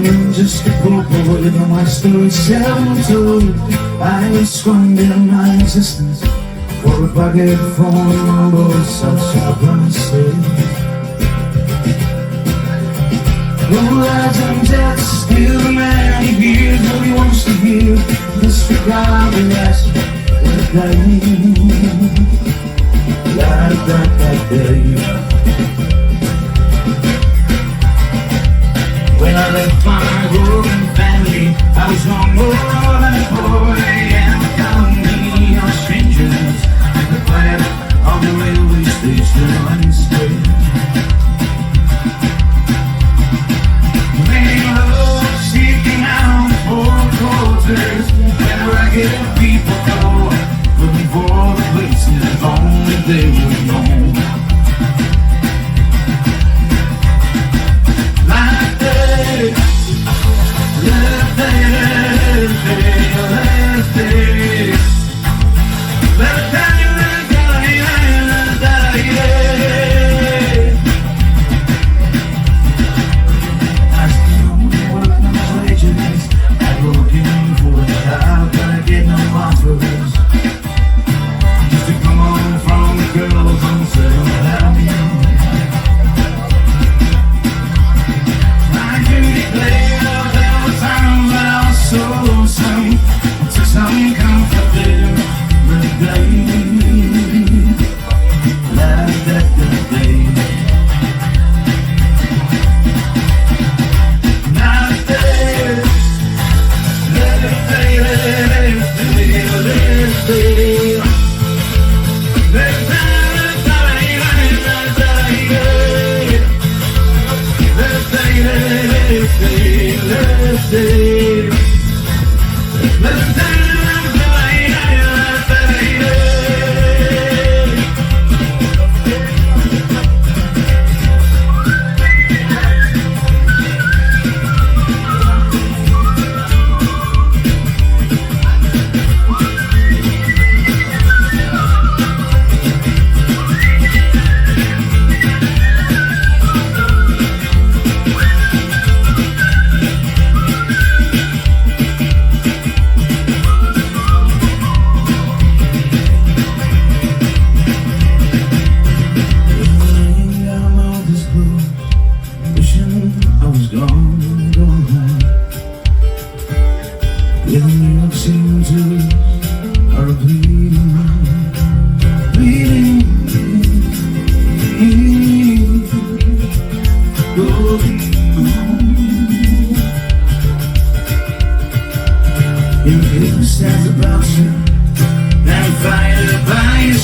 I'm just a poor boy, though my story's seldom told. I squandered my existence for a bucket from both such a promise. When lies and death still the man he hears what he wants to hear. Disregard the rest of the day. Like that day. When I left my broken family, I was no more than a boy, and without me are strangers at the back of the railway station landscape. Many love seeking out for quarters, where ragged people go, looking for the places only they would know.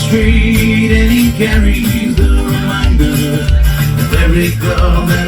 Street, and he carries the reminder of every club that